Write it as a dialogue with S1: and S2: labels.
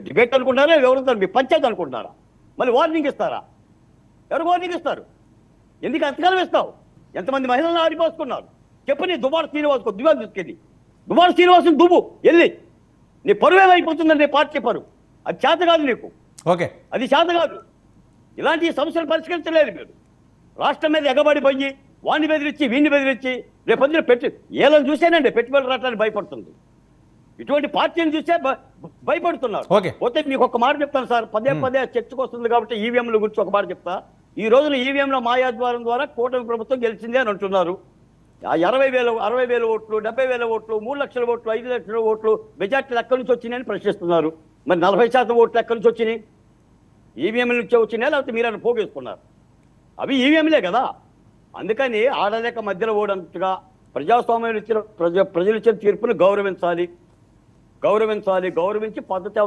S1: Debate అనుకుంటారా, వివరిస్తారు, మీ పంచాయతీ అనుకుంటున్నారా? మళ్ళీ వార్నింగ్ ఇస్తారా? ఎవరు వార్నింగ్ ఇస్తారు? ఎందుకు అంతకాలం ఇస్తావు? ఎంతమంది మహిళలను ఆడిపోసుకున్నారు చెప్పు. నీ దుబారు శ్రీనివాస్కు దువ్వాలు తీసుకెళ్ళి దుబారు శ్రీనివాసుని దువ్వు వెళ్ళి. నీ పరువు ఏమైపోతుందని నీ పార్టీ పరువు. అది చేత కాదు నీకు.
S2: ఓకే,
S1: అది చేత కాదు. ఇలాంటి సమస్యలు పరిష్కరించలేదు మీరు. రాష్ట్రం మీద ఎగబడిపోయి వాడిని బెదిరించి వీడిని బెదిరించి రేపొద్దున ఏళ్ళని చూసేనండి పెట్టుబడులు రావడానికి భయపడుతుంది. ఇటువంటి పార్టీని చూసే భయపడుతున్నారు. పోతే మీకు ఒక మాట చెప్తాను సార్, పదే పదే చర్చకు వస్తుంది కాబట్టి ఈవీఎంల గురించి ఒక మాట చెప్తా. ఈ రోజున ఈవీఎంల మాయాద్వారం ద్వారా కూటమి ప్రభుత్వం గెలిచింది అని అంటున్నారు. 60,000 ఓట్లు, 70,000 ఓట్లు, 3 లక్షల ఓట్లు, 5 లక్షల ఓట్లు మెజార్టీలు ఎక్కడి నుంచి వచ్చినాయని ప్రశ్నిస్తున్నారు. మరి 40% ఓట్లు ఎక్కడి నుంచి వచ్చినాయి? ఈవీఎంల నుంచే వచ్చినాయా లేకపోతే మీరన్నా పోగేసుకున్నారు? అవి ఈవీఎంలే కదా. అందుకని ఆడలేక మధ్యలో ఓడంతగా ప్రజాస్వామ్యం ఇచ్చిన ప్రజలు ఇచ్చిన తీర్పును గౌరవించాలి. గౌరవించి పద్ధతి